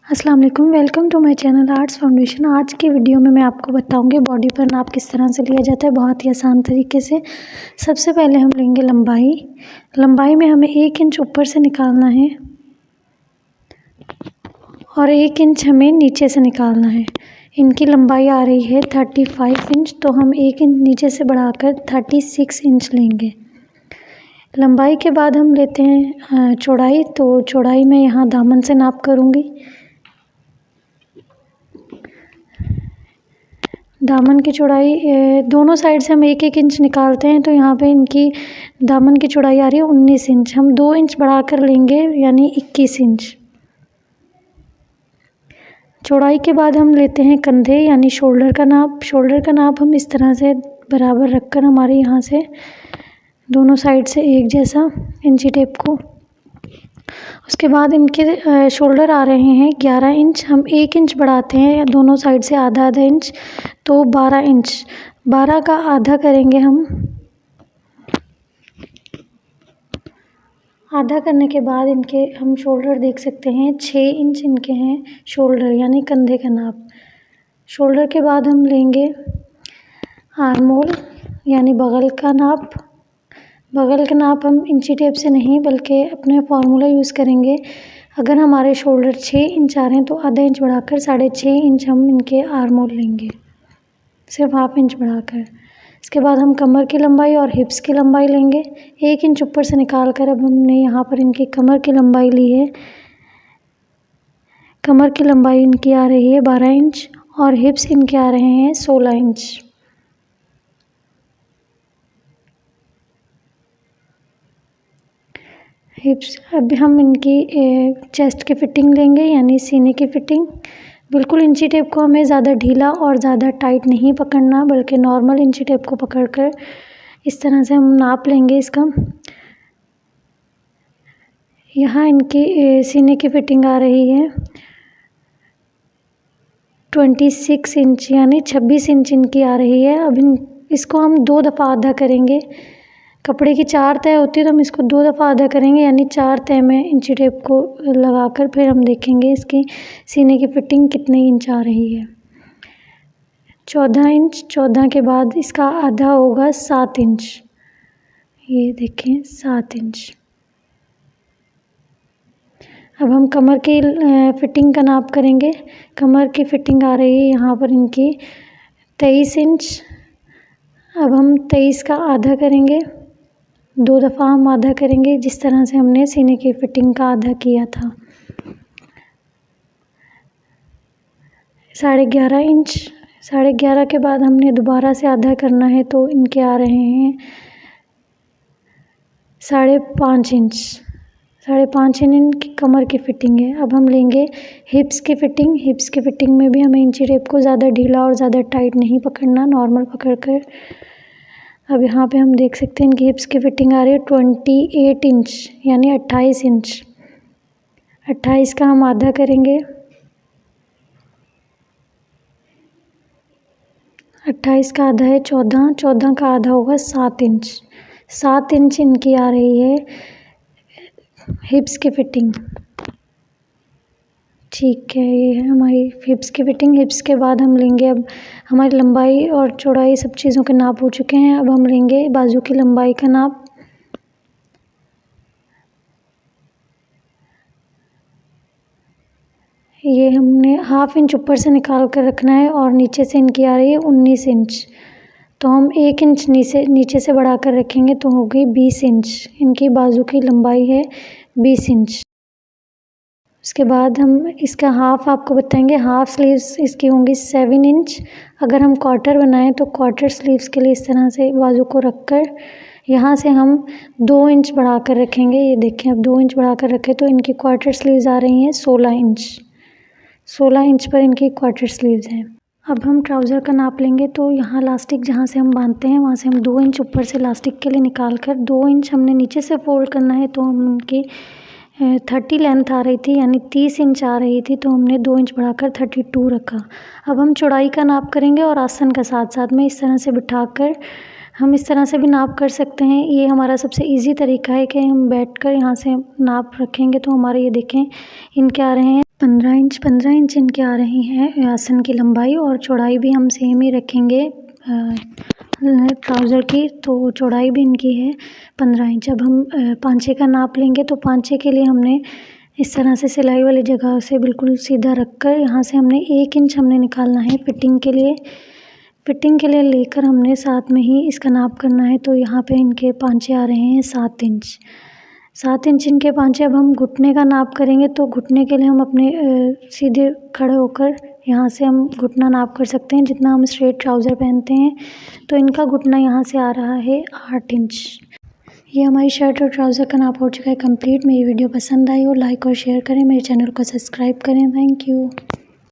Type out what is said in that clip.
अस्सलाम वालेकुम, welcome to my channel arts foundation. आज की वीडियो में मैं आपको बताऊंगी बॉडी पर नाप किस तरह से लिया जाता है, बहुत ही आसान तरीके से। सबसे पहले हम लेंगे लंबाई में हमें 1 इंच ऊपर से निकालना है और 1 इंच हमें नीचे से निकालना है। इनकी लंबाई आ रही है 35 इंच, तो हम 1 इंच नीचे से बढ़ाकर 36 इंच लेंगे। लंबाई के बाद हम लेते हैं चौड़ाई। तो चौड़ाई में यहाँ दामन से नाप करूँगी। दामन की चौड़ाई दोनों साइड से हम 1-1 इंच निकालते हैं, तो यहाँ पे इनकी दामन की चौड़ाई आ रही है 19 इंच। हम 2 इंच बढ़ाकर लेंगे यानी 21 इंच। चौड़ाई के बाद हम लेते हैं कंधे यानी शोल्डर का नाप। शोल्डर का नाप हम इस तरह से बराबर रखकर हमारे यहाँ से दोनों साइड से एक जैसा इंची टेप को, उसके बाद इनके शोल्डर आ रहे हैं 11 इंच। हम 1 इंच बढ़ाते हैं दोनों साइड से आधा आधा इंच, तो 12 इंच। 12 का आधा करेंगे हम। आधा करने के बाद इनके हम शोल्डर देख सकते हैं 6 इंच इनके हैं शोल्डर यानी कंधे का नाप। शोल्डर के बाद हम लेंगे आर्म होल यानी बगल का नाप। बगल का नाप हम इंची टेप से नहीं बल्कि अपने फार्मूला यूज़ करेंगे। अगर हमारे शोल्डर 6 इंच आ रहे हैं तो आधा इंच बढ़ाकर 6.5 इंच हम इनके आर्म होल लेंगे, सिर्फ हाफ इंच बढ़ाकर। इसके बाद हम कमर की लंबाई और हिप्स की लंबाई लेंगे। 1 इंच ऊपर से निकाल कर अब हमने यहाँ पर इनकी कमर की लंबाई ली है। कमर की लंबाई इनकी आ रही है 12 इंच और हिप्स इनके आ रहे हैं 16 इंच। हिप्स अब हम इनकी चेस्ट की फ़िटिंग लेंगे यानी सीने की फ़िटिंग। बिल्कुल इंची टेप को हमें ज़्यादा ढीला और ज़्यादा टाइट नहीं पकड़ना, बल्कि नॉर्मल इंची टेप को पकड़कर इस तरह से हम नाप लेंगे इसका। यहाँ इनकी सीने की फ़िटिंग आ रही है 26 इंच यानी 26 इंच इनकी आ रही है। अब इसको हम 2 दफ़ा आधा करेंगे। कपड़े की 4 तह होती है तो हम इसको 2 दफ़ा आधा करेंगे यानी 4 तह में इंची टेप को लगाकर फिर हम देखेंगे इसकी सीने की फ़िटिंग कितने इंच आ रही है। 14 इंच। 14 के बाद इसका आधा होगा 7 इंच। ये देखें 7 इंच। अब हम कमर की फ़िटिंग का नाप करेंगे। कमर की फ़िटिंग आ रही है यहाँ पर इनकी 23 इंच। अब हम 23 का आधा करेंगे, 2 दफ़ा हम आधा करेंगे जिस तरह से हमने सीने की फ़िटिंग का आधा किया था। 11.5 इंच। 11.5 के बाद हमने दोबारा से आधा करना है तो इनके आ रहे हैं 5.5 इंच। 5.5 इंच इनकी कमर की फ़िटिंग है। अब हम लेंगे हिप्स की फ़िटिंग। हिप्स की फ़िटिंग में भी हमें इंची टेप को ज़्यादा ढीला और ज़्यादा टाइट नहीं पकड़ना, नॉर्मल पकड़कर। अब यहाँ पे हम देख सकते हैं इनकी हिप्स की फ़िटिंग आ रही है 28 इंच यानी 28 इंच। 28 का हम आधा करेंगे। 28 का आधा है 14। 14 का आधा होगा 7 इंच। 7 इंच इनकी आ रही है हिप्स की फ़िटिंग। ठीक है, ये है हमारी हिप्स की फ़िटिंग। हिप्स के बाद हम लेंगे, अब हमारी लंबाई और चौड़ाई सब चीज़ों के नाप हो चुके हैं। अब हम लेंगे बाजू की लंबाई का नाप। ये हमने हाफ इंच ऊपर से निकाल कर रखना है और नीचे से इनकी आ रही है 19 इंच, तो हम 1 इंच नीचे से बढ़ा कर रखेंगे तो होगी 20 इंच। इनकी बाजू की लंबाई है 20 इंच। उसके बाद हम इसका हाफ़ आपको बताएंगे। हाफ़ स्लीव्स इसकी होंगी 7 इंच। अगर हम क्वार्टर बनाएं तो क्वार्टर स्लीव्स के लिए इस तरह से बाजू को रखकर यहाँ से हम 2 इंच बढ़ा कर रखेंगे। ये देखें, अब 2 इंच बढ़ा कर रखें तो इनकी क्वार्टर स्लीव्स आ रही हैं 16 इंच। 16 इंच पर इनकी क्वार्टर स्लीव्स हैं। अब हम ट्राउज़र का नाप लेंगे। तो यहाँ इलास्टिक जहाँ से हम बांधते हैं वहाँ से हम 2 इंच ऊपर से इलास्टिक के लिए निकाल कर 2 इंच हमने नीचे से फोल्ड करना है, तो हम उनकी 30 लेंथ आ रही थी यानी 30 इंच आ रही थी, तो हमने 2 इंच बढ़ाकर 32 रखा। अब हम चौड़ाई का नाप करेंगे और आसन का साथ साथ में इस तरह से बिठाकर हम इस तरह से भी नाप कर सकते हैं। ये हमारा सबसे इजी तरीका है कि हम बैठकर यहाँ से नाप रखेंगे तो हमारे ये देखें इनके आ रहे हैं 15 इंच इनके आ रही हैं आसन की लंबाई, और चौड़ाई भी हम सेम ही रखेंगे ट्राउज़र की, तो चौड़ाई भी इनकी है 15 इंच। अब हम पांचे का नाप लेंगे, तो पांचे के लिए हमने इस तरह से सिलाई वाली जगह से बिल्कुल सीधा रखकर यहाँ से हमने 1 इंच हमने निकालना है फिटिंग के लिए। फिटिंग के लिए लेकर हमने साथ में ही इसका नाप करना है। तो यहाँ पे इनके पांचे आ रहे हैं 7 इंच। 7 इंच इनके पांचे। अब हम घुटने का नाप करेंगे, तो घुटने के लिए हम अपने सीधे खड़े होकर यहाँ से हम घुटना नाप कर सकते हैं जितना हम स्ट्रेट ट्राउज़र पहनते हैं। तो इनका घुटना यहाँ से आ रहा है 8 इंच। ये हमारी शर्ट और ट्राउज़र का नाप हो चुका है कंप्लीट। मेरी वीडियो पसंद आई हो लाइक और शेयर करें, मेरे चैनल को सब्सक्राइब करें। Thank you.